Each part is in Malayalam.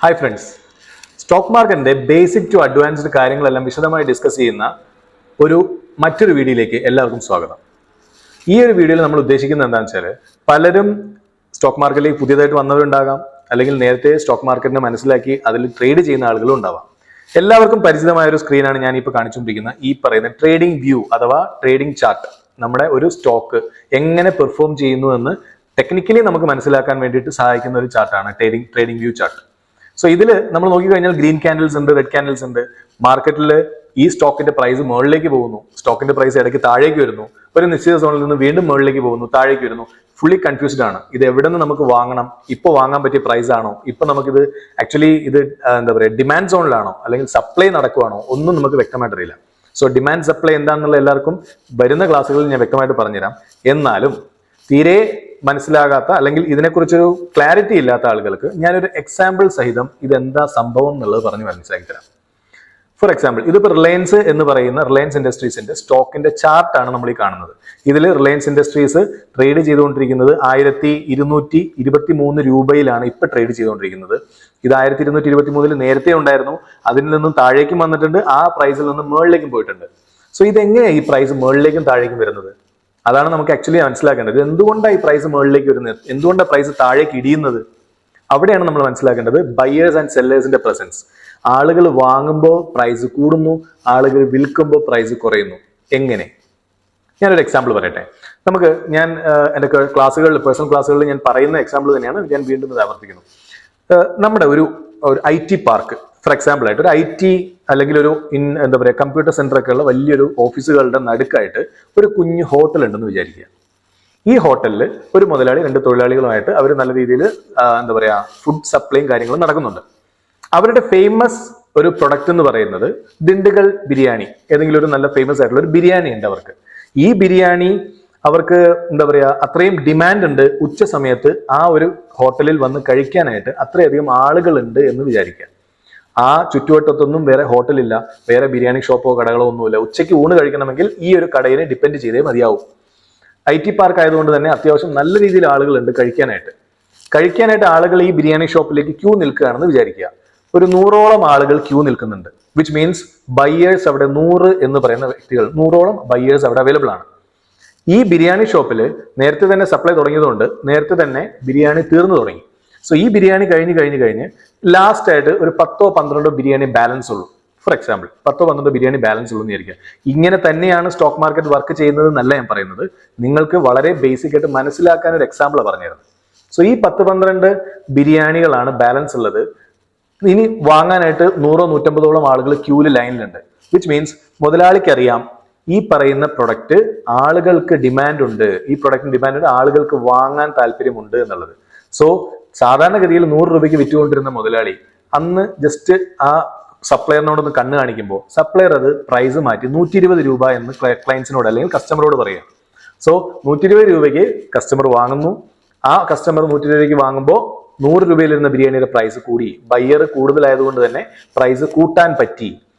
ഹായ് ഫ്രണ്ട്സ്, സ്റ്റോക്ക് മാർക്കറ്റിന്റെ ബേസിക് ടു അഡ്വാൻസ്ഡ് കാര്യങ്ങളെല്ലാം വിശദമായി ഡിസ്കസ് ചെയ്യുന്ന മറ്റൊരു വീഡിയോയിലേക്ക് എല്ലാവർക്കും സ്വാഗതം. ഈ ഒരു വീഡിയോയിൽ നമ്മൾ ഉദ്ദേശിക്കുന്നത് എന്താണെന്ന് വെച്ചാൽ, പലരും സ്റ്റോക്ക് മാർക്കറ്റിലേക്ക് പുതിയതായിട്ട് വന്നവരുണ്ടാകാം, അല്ലെങ്കിൽ നേരത്തെ സ്റ്റോക്ക് മാർക്കറ്റിനെ മനസ്സിലാക്കി അതിൽ ട്രേഡ് ചെയ്യുന്ന ആളുകളും ഉണ്ടാവാം. എല്ലാവർക്കും പരിചിതമായ ഒരു സ്ക്രീനാണ് ഞാൻ ഇപ്പോൾ കാണിച്ചുകൊണ്ടിരിക്കുന്ന ഈ പറയുന്ന ട്രേഡിംഗ് വ്യൂ അഥവാ ട്രേഡിംഗ് ചാർട്ട്. നമ്മുടെ ഒരു സ്റ്റോക്ക് എങ്ങനെ പെർഫോം ചെയ്യുന്നു എന്ന് ടെക്നിക്കലി നമുക്ക് മനസ്സിലാക്കാൻ വേണ്ടിയിട്ട് സഹായിക്കുന്ന ഒരു ചാർട്ടാണ് ട്രേഡിംഗ് വ്യൂ ചാർട്ട്. സോ ഇതിൽ നമ്മൾ നോക്കിക്കഴിഞ്ഞാൽ ഗ്രീൻ ക്യാൻഡിൽസ് ഉണ്ട്, റെഡ് ക്യാൻഡിൽസ് ഉണ്ട്. മാർക്കറ്റിൽ ഈ സ്റ്റോക്കിന്റെ പ്രൈസ് മുകളിലേക്ക് പോകുന്നു, സ്റ്റോക്കിന്റെ പ്രൈസ് ഇടയ്ക്ക് താഴേക്ക് വരുന്നു, ഒരു നിശ്ചിത സോണിൽ നിന്ന് വീണ്ടും മുകളിലേക്ക് പോകുന്നു, താഴേക്ക് വരുന്നു. ഫുള്ളി കൺഫ്യൂസ്ഡ് ആണ്. ഇത് എവിടെ നിന്ന് നമുക്ക് വാങ്ങണം, ഇപ്പോൾ വാങ്ങാൻ പറ്റിയ പ്രൈസ് ആണോ, ഇപ്പൊ നമുക്കിത് ആക്ച്വലി എന്താ പറയുക, ഡിമാൻഡ് സോണിലാണോ അല്ലെങ്കിൽ സപ്ലൈ നടക്കുവാണോ, ഒന്നും നമുക്ക് വ്യക്തമായിട്ട് അറിയില്ല. സോ ഡിമാൻഡ് സപ്ലൈ എന്താണെന്നുള്ള എല്ലാവർക്കും വരുന്ന ക്ലാസ്സുകളിൽ ഞാൻ വ്യക്തമായിട്ട് പറഞ്ഞുതരാം. എന്നാലും തീരെ മനസ്സിലാകാത്ത അല്ലെങ്കിൽ ഇതിനെക്കുറിച്ചൊരു ക്ലാരിറ്റി ഇല്ലാത്ത ആളുകൾക്ക് ഞാനൊരു എക്സാമ്പിൾ സഹിതം ഇതെന്താ സംഭവം എന്നുള്ളത് പറഞ്ഞ് മനസ്സിലാക്കി തരാം. ഫോർ എക്സാമ്പിൾ, ഇതിപ്പോൾ റിലയൻസ് എന്ന് പറയുന്ന റിലയൻസ് ഇൻഡസ്ട്രീസിന്റെ സ്റ്റോക്കിന്റെ ചാർട്ടാണ് നമ്മൾ ഈ കാണുന്നത്. ഇതിൽ റിലയൻസ് ഇൻഡസ്ട്രീസ് ട്രേഡ് ചെയ്തുകൊണ്ടിരിക്കുന്നത് 1223 രൂപയിലാണ് ഇപ്പൊ ട്രേഡ് ചെയ്തുകൊണ്ടിരിക്കുന്നത്. ഇത് 1223 നേരത്തെ ഉണ്ടായിരുന്നു, അതിൽ നിന്നും താഴേക്കും വന്നിട്ടുണ്ട്, ആ പ്രൈസിൽ നിന്നും മുകളിലേക്കും പോയിട്ടുണ്ട്. സോ ഇതെങ്ങനെയാണ് ഈ പ്രൈസ് മുകളിലേക്കും താഴേക്കും വരുന്നത്? അതാണ് നമുക്ക് ആക്ച്വലി മനസ്സിലാക്കേണ്ടത്. എന്തുകൊണ്ടാണ് ഈ പ്രൈസ് മുകളിലേക്ക് വരുന്നത്, എന്തുകൊണ്ടാണ് പ്രൈസ് താഴേക്ക് ഇടിയുന്നത്? അവിടെയാണ് നമ്മൾ മനസ്സിലാക്കേണ്ടത് ബയേഴ്സ് ആൻഡ് സെല്ലേഴ്സിന്റെ പ്രസൻസ്. ആളുകൾ വാങ്ങുമ്പോൾ പ്രൈസ് കൂടുന്നു, ആളുകൾ വിൽക്കുമ്പോൾ പ്രൈസ് കുറയുന്നു. എങ്ങനെ? ഞാനൊരു എക്സാമ്പിൾ പറയട്ടെ. ഞാൻ എൻ്റെ ക്ലാസ്സുകളിൽ, പേഴ്സണൽ ക്ലാസ്സുകളിൽ ഞാൻ പറയുന്ന എക്സാമ്പിൾ തന്നെയാണ് ഞാൻ വീണ്ടും ഇത് ആവർത്തിക്കുന്നു. നമ്മുടെ ഒരു IT പാർക്ക്, ഫോർ എക്സാമ്പിൾ ആയിട്ട് ഒരു IT അല്ലെങ്കിൽ എന്താ പറയുക, കമ്പ്യൂട്ടർ സെന്റർ ഒക്കെ ഉള്ള വലിയൊരു ഓഫീസുകളുടെ നടുക്കായിട്ട് ഒരു കുഞ്ഞു ഹോട്ടൽ ഉണ്ടെന്ന് വിചാരിക്കുക. ഈ ഹോട്ടലിൽ ഒരു മുതലാളി 2 തൊഴിലാളികളുമായിട്ട് അവർ നല്ല രീതിയിൽ എന്താ പറയുക, ഫുഡ് സപ്ലൈയും കാര്യങ്ങളും നടക്കുന്നുണ്ട്. അവരുടെ ഫേമസ് ഒരു പ്രൊഡക്റ്റ് എന്ന് പറയുന്നത് ദിണ്ടുകൽ ബിരിയാണി. ഏതെങ്കിലും ഒരു നല്ല ഫേമസ് ആയിട്ടുള്ള ഒരു ബിരിയാണി ഉണ്ട് അവർക്ക്. ഈ ബിരിയാണി അവർക്ക് എന്താ പറയുക, അത്രയും ഡിമാൻഡ് ഉണ്ട്. ഉച്ച സമയത്ത് ആ ഒരു ഹോട്ടലിൽ വന്ന് കഴിക്കാനായിട്ട് അത്രയധികം ആളുകളുണ്ട് എന്ന് വിചാരിക്കുക. ആ ചുറ്റുവട്ടത്തൊന്നും വേറെ ഹോട്ടലില്ല, വേറെ ബിരിയാണി ഷോപ്പോ കടകളോ ഒന്നുമില്ല. ഉച്ചയ്ക്ക് ഊണ് കഴിക്കണമെങ്കിൽ ഈ ഒരു കടയിനെ ഡിപ്പെൻഡ് ചെയ്തേ മതിയാവും. IT പാർക്ക് ആയതുകൊണ്ട് തന്നെ അത്യാവശ്യം നല്ല രീതിയിൽ ആളുകളുണ്ട് കഴിക്കാനായിട്ട് ആളുകൾ ഈ ബിരിയാണി ഷോപ്പിലേക്ക് ക്യൂ നിൽക്കുകയാണെന്ന് വിചാരിക്കുക. ഒരു 100ഓളം ആളുകൾ ക്യൂ നിൽക്കുന്നുണ്ട്. വിച്ച് മീൻസ് ബയേഴ്സ് അവിടെ 100 എന്ന് പറയുന്ന വ്യക്തികൾ, 100ഓളം ബയേഴ്സ് അവിടെ അവൈലബിൾ ആണ്. ഈ ബിരിയാണി ഷോപ്പിൽ നേരത്തെ തന്നെ സപ്ലൈ തുടങ്ങിയതുകൊണ്ട് നേരത്തെ തന്നെ ബിരിയാണി തീർന്നു തുടങ്ങി. സോ ഈ ബിരിയാണി കഴിഞ്ഞ് ലാസ്റ്റ് ആയിട്ട് ഒരു 10-12 ബിരിയാണി ബാലൻസ് ഉള്ളൂ. ഫോർ എക്സാമ്പിൾ 10-12 ബിരിയാണി ബാലൻസ് ഉള്ളൂ എന്ന് വിചാരിക്കുക. ഇങ്ങനെ തന്നെയാണ് സ്റ്റോക്ക് മാർക്കറ്റ് വർക്ക് ചെയ്യുന്നത് എന്നല്ല ഞാൻ പറയുന്നത്. നിങ്ങൾക്ക് വളരെ ബേസിക് ആയിട്ട് മനസ്സിലാക്കാൻ ഒരു എക്സാമ്പിൾ പറഞ്ഞുതരുന്നത്. സോ ഈ 10-12 ബിരിയാണികളാണ് ബാലൻസ് ഉള്ളത്. ഇനി വാങ്ങാനായിട്ട് 100-150ഓളം ആളുകൾ ക്യൂല് ലൈനിലുണ്ട്. വിച്ച് മീൻസ് മുതലാളിക്ക് അറിയാം ഈ പറയുന്ന പ്രൊഡക്റ്റ് ആളുകൾക്ക് ഡിമാൻഡ് ഉണ്ട്, ഈ പ്രൊഡക്റ്റിന് ഡിമാൻഡ് ഉണ്ട്, ആളുകൾക്ക് വാങ്ങാൻ താല്പര്യമുണ്ട് എന്നുള്ളത്. സോ സാധാരണഗതിയിൽ 100 രൂപയ്ക്ക് വിറ്റുകൊണ്ടിരുന്ന മുതലാളി അന്ന് ജസ്റ്റ് ആ സപ്ലയറിനോടൊന്ന് കണ്ണ് കാണിക്കുമ്പോൾ സപ്ലയർ അത് പ്രൈസ് മാറ്റി 120 രൂപ എന്ന് ക്ലയൻസിനോട് അല്ലെങ്കിൽ കസ്റ്റമറോട് പറയാം. സോ 120 രൂപയ്ക്ക് കസ്റ്റമർ വാങ്ങുന്നു. ആ കസ്റ്റമർ 120 രൂപയ്ക്ക് വാങ്ങുമ്പോൾ 100 രൂപയിലിരുന്ന ബിരിയാണിയുടെ പ്രൈസ് കൂടി. ബയ്യർ കൂടുതലായതുകൊണ്ട് തന്നെ പ്രൈസ് കൂട്ടാൻ പറ്റി.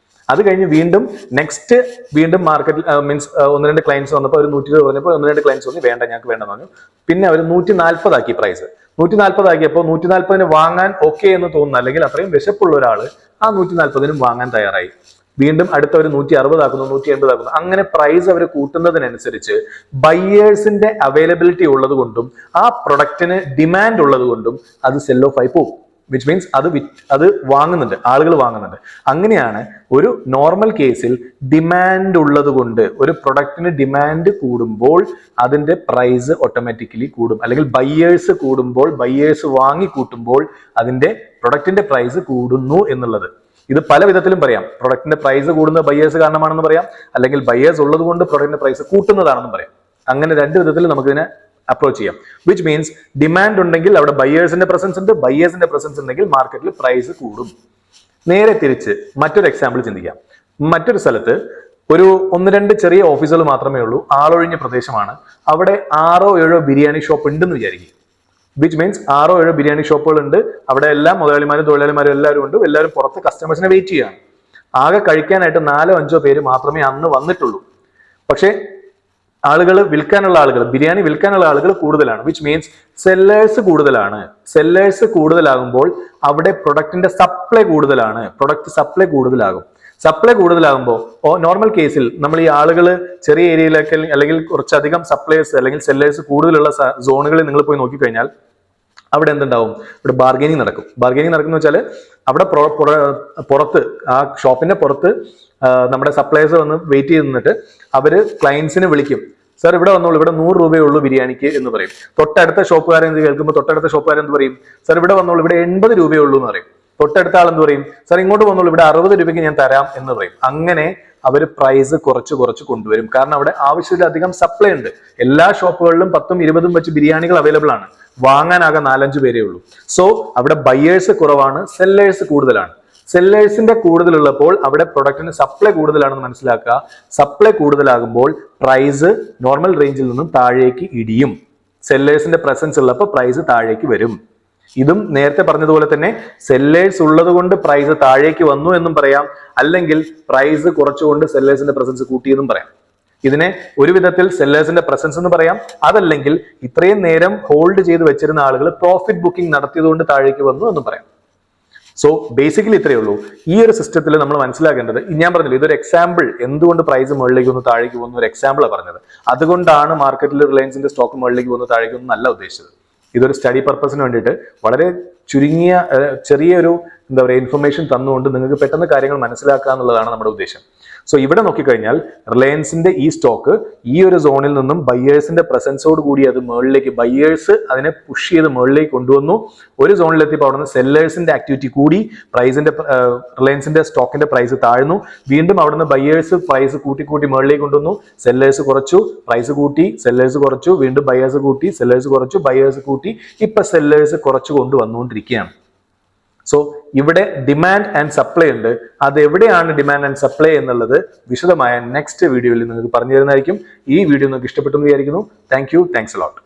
അത് കഴിഞ്ഞ് വീണ്ടും മാർക്കറ്റിൽ മീൻസ് 1-2 ക്ലയൻസ് വന്നപ്പോൾ അവർ 120 പറഞ്ഞപ്പോൾ 1-2 ക്ലയൻസ് പറഞ്ഞു വേണ്ട, ഞങ്ങൾക്ക് വേണ്ടെന്ന് പറഞ്ഞു. പിന്നെ അവർ 140 ആക്കി പ്രൈസ്. 140 ആക്കിയപ്പോൾ 140 വാങ്ങാൻ ഓക്കെ എന്ന് തോന്നുന്നു, അല്ലെങ്കിൽ അത്രയും വിശപ്പുള്ള ഒരാൾ ആ 140 വാങ്ങാൻ തയ്യാറായി. വീണ്ടും അടുത്തവർ 160 ആക്കുന്നു, 180 ആക്കുന്നു. അങ്ങനെ പ്രൈസ് അവർ കൂട്ടുന്നതിനനുസരിച്ച് ബയ്യേഴ്സിന്റെ അവൈലബിലിറ്റി ഉള്ളത് കൊണ്ടും ആ പ്രൊഡക്റ്റിന് ഡിമാൻഡ് ഉള്ളത് കൊണ്ടും അത് സെൽ ഓഫ് ആയി പോകും. വിച്ച് മീൻസ് അത് വാങ്ങുന്നുണ്ട്, ആളുകൾ വാങ്ങുന്നുണ്ട്. അങ്ങനെയാണ് ഒരു നോർമൽ കേസിൽ ഡിമാൻഡ് ഉള്ളത് കൊണ്ട് ഒരു പ്രൊഡക്റ്റിന് ഡിമാൻഡ് കൂടുമ്പോൾ അതിന്റെ പ്രൈസ് ഓട്ടോമാറ്റിക്കലി കൂടും. അല്ലെങ്കിൽ ബയ്യേഴ്സ് കൂടുമ്പോൾ, ബയ്യേഴ്സ് വാങ്ങി കൂട്ടുമ്പോൾ അതിന്റെ പ്രൊഡക്റ്റിന്റെ പ്രൈസ് കൂടുന്നു എന്നുള്ളത്. ഇത് പല വിധത്തിലും പറയാം. പ്രൊഡക്റ്റിന്റെ പ്രൈസ് കൂടുന്നത് ബയ്യേഴ്സ് കാരണമാണെന്ന് പറയാം, അല്ലെങ്കിൽ ബയ്യേഴ്സ് ഉള്ളത് കൊണ്ട് പ്രൊഡക്റ്റിന്റെ പ്രൈസ് കൂട്ടുന്നതാണെന്നും പറയാം. അങ്ങനെ 2 വിധത്തിൽ നമുക്കിതിനെ അപ്രോച്ച് ചെയ്യാം. വിച്ച് മീൻസ് ഡിമാൻഡ് ഉണ്ടെങ്കിൽ അവിടെ ബയ്യേഴ്സിന്റെ പ്രസൻസ് ഉണ്ട്, ബയ്യേഴ്സിന്റെ പ്രസൻസ് ഉണ്ടെങ്കിൽ മാർക്കറ്റിൽ പ്രൈസ് കൂടും. നേരെ തിരിച്ച് മറ്റൊരു എക്സാമ്പിൾ ചിന്തിക്കാം. മറ്റൊരു സ്ഥലത്ത് ഒരു 1-2 ചെറിയ ഓഫീസുകൾ മാത്രമേ ഉള്ളൂ, ആളൊഴിഞ്ഞ പ്രദേശമാണ്. അവിടെ 6-7 ബിരിയാണി ഷോപ്പ് ഉണ്ടെന്ന് വിചാരിക്കും. വിച്ച് മീൻസ് 6-7 ബിരിയാണി ഷോപ്പുകൾ ഉണ്ട്. അവിടെ എല്ലാം മുതലാളിമാരും തൊഴിലാളിമാരും എല്ലാവരും ഉണ്ട്. എല്ലാവരും പുറത്ത് കസ്റ്റമേഴ്സിനെ വെയിറ്റ് ചെയ്യാണ്. ആകെ കഴിക്കാനായിട്ട് 4-5 പേര് മാത്രമേ അന്ന് വന്നിട്ടുള്ളൂ. പക്ഷേ ആളുകൾ വിൽക്കാനുള്ള ആളുകൾ, ബിരിയാണി വിൽക്കാനുള്ള ആളുകൾ കൂടുതലാണ്, വിച്ച് മീൻസ് സെല്ലേഴ്സ് കൂടുതലാണ്. സെല്ലേഴ്സ് കൂടുതലാകുമ്പോൾ അവിടെ പ്രൊഡക്റ്റിന്റെ സപ്ലൈ കൂടുതലാണ്, പ്രൊഡക്റ്റ് സപ്ലൈ കൂടുതലാകും. സപ്ലൈ കൂടുതലാകുമ്പോൾ നോർമൽ കേസിൽ നമ്മൾ ഈ ആളുകൾ ചെറിയ ഏരിയയിലേക്ക് അല്ലെങ്കിൽ കുറച്ചധികം സപ്ലൈസ് അല്ലെങ്കിൽ സെല്ലേഴ്സ് കൂടുതലുള്ള സോണുകളിൽ നിങ്ങൾ പോയി നോക്കിക്കഴിഞ്ഞാൽ അവിടെ എന്തുണ്ടാവും? ഇവിടെ ബാർഗൈനിങ് നടക്കും. ബാർഗൈനിങ് നടക്കുന്ന വെച്ചാൽ അവിടെ പുറത്ത്, ആ ഷോപ്പിന്റെ പുറത്ത് നമ്മുടെ സപ്ലൈസ് വന്ന് വെയിറ്റ് ചെയ്ത് നിന്നിട്ട് അവര് ക്ലയൻസിനെ വിളിക്കും. സാർ ഇവിടെ വന്നോളൂ, ഇവിടെ 100 രൂപയേ ഉള്ളൂ ബിരിയാണിക്ക് എന്ന് പറയും. തൊട്ടടുത്ത ഷോപ്പുകാരൻ എന്ത് കേൾക്കുമ്പോൾ തൊട്ടടുത്ത ഷോപ്പുകാരൻ എന്ത് പറയും? സാർ ഇവിടെ വന്നോളൂ, ഇവിടെ 80 രൂപയേ ഉള്ളൂ എന്ന് പറയും. തൊട്ടടുത്ത ആൾ എന്ത് പറയും? സാർ ഇങ്ങോട്ട് വന്നോളൂ, ഇവിടെ 60 രൂപയ്ക്ക് ഞാൻ തരാം എന്ന് പറയും. അങ്ങനെ അവർ പ്രൈസ് കുറച്ച് കൊണ്ടുവരും. കാരണം അവിടെ ആവശ്യത്തിലധികം സപ്ലൈ ഉണ്ട്. എല്ലാ ഷോപ്പുകളിലും 10ഉം 20ഉം വെച്ച് ബിരിയാണികൾ അവൈലബിൾ ആണ്. വാങ്ങാനാകെ 4-5 പേരേ ഉള്ളൂ. സോ അവിടെ ബയേഴ്സ് കുറവാണ്, സെല്ലേഴ്സ് കൂടുതലാണ്. സെല്ലേഴ്സിന്റെ കൂടുതലുള്ളപ്പോൾ അവിടെ പ്രൊഡക്റ്റിന് സപ്ലൈ കൂടുതലാണെന്ന് മനസ്സിലാക്കുക. സപ്ലൈ കൂടുതലാകുമ്പോൾ പ്രൈസ് നോർമൽ റേഞ്ചിൽ നിന്നും താഴേക്ക് ഇടിയും. സെല്ലേഴ്സിന്റെ പ്രസൻസ് ഉള്ളപ്പോൾ പ്രൈസ് താഴേക്ക് വരും. ഇതും നേരത്തെ പറഞ്ഞതുപോലെ തന്നെ സെല്ലേഴ്സ് ഉള്ളത് കൊണ്ട് പ്രൈസ് താഴേക്ക് വന്നു എന്നും പറയാം, അല്ലെങ്കിൽ പ്രൈസ് കുറച്ചുകൊണ്ട് സെല്ലേഴ്സിന്റെ പ്രസൻസ് കൂട്ടിയെന്നും പറയാം. ഇതിനെ ഒരു വിധത്തിൽ സെല്ലേഴ്സിന്റെ പ്രസൻസ് എന്ന് പറയാം, അതല്ലെങ്കിൽ ഇത്രയും നേരം ഹോൾഡ് ചെയ്ത് വെച്ചിരുന്ന ആളുകൾ പ്രോഫിറ്റ് ബുക്കിംഗ് നടത്തിയതുകൊണ്ട് താഴേക്ക് വന്നു എന്നും പറയാം. സോ ബേസിക്കലി ഇത്രയേ ഉള്ളൂ. ഈ ഒരു സിസ്റ്റത്തിൽ നമ്മൾ മനസ്സിലാക്കേണ്ടത്, ഞാൻ പറഞ്ഞില്ല ഇതൊരു എക്സാമ്പിൾ, എന്തുകൊണ്ട് പ്രൈസ് മുകളിലേക്ക് വന്നു താഴേക്ക് പോകുന്ന ഒരു എക്സാമ്പിളാണ് പറഞ്ഞത്. അതുകൊണ്ടാണ് മാർക്കറ്റിൽ റിലയൻസിന്റെ സ്റ്റോക്ക് മുകളിലേക്ക് വന്നു താഴേക്ക് വന്നു നല്ല ഉദ്ദേശിച്ചത്. ഇതൊരു സ്റ്റഡി പർപ്പസിന് വേണ്ടിയിട്ട് വളരെ ചുരുങ്ങിയ ചെറിയൊരു എന്താ പറയുക ഇൻഫർമേഷൻ തന്നുകൊണ്ട് നിങ്ങൾക്ക് പെട്ടെന്ന് കാര്യങ്ങൾ മനസ്സിലാക്കുക എന്നുള്ളതാണ് നമ്മുടെ ഉദ്ദേശം. സോ ഇവിടെ നോക്കിക്കഴിഞ്ഞാൽ റിലയൻസിന്റെ ഈ സ്റ്റോക്ക് ഈ ഒരു സോണിൽ നിന്നും ബയേഴ്സിന്റെ പ്രസൻസോട് കൂടി അത് മുകളിലേക്ക്, ബയേഴ്സ് അതിനെ പുഷ് ചെയ്ത് മുകളിലേക്ക് കൊണ്ടുവന്നു. ഒരു സോണിലെത്തിയപ്പോൾ അവിടെ നിന്ന് സെല്ലേഴ്സിന്റെ ആക്ടിവിറ്റി കൂടി, റിലയൻസിന്റെ സ്റ്റോക്കിന്റെ പ്രൈസ് താഴ്ന്നു. വീണ്ടും അവിടെ നിന്ന് ബയേഴ്സ് പ്രൈസ് കൂട്ടി മുകളിലേക്ക് കൊണ്ടുവന്നു. സെല്ലേഴ്സ് കുറച്ചു, പ്രൈസ് കൂട്ടി, സെല്ലേഴ്സ് കുറച്ചു, വീണ്ടും ബയേഴ്സ് കൂട്ടി, സെല്ലേഴ്സ് കുറച്ചു, ബയേഴ്സ് കൂട്ടി, ഇപ്പൊ സെല്ലേഴ്സ് കുറച്ചു കൊണ്ടുവന്നുകൊണ്ടിരിക്കുകയാണ്. സോ ഇവിടെ ഡിമാൻഡ് ആൻഡ് സപ്ലൈ ഉണ്ട്. അത് എവിടെയാണ് ഡിമാൻഡ് ആൻഡ് സപ്ലൈ എന്നുള്ളത് വിശദമായ നെക്സ്റ്റ് വീഡിയോയിൽ നിങ്ങൾക്ക് പറഞ്ഞു തരുന്നതായിരിക്കും. ഈ വീഡിയോ നിങ്ങൾക്ക് ഇഷ്ടപ്പെട്ടു എന്ന് വിചാരിക്കുന്നു. Thanks a lot.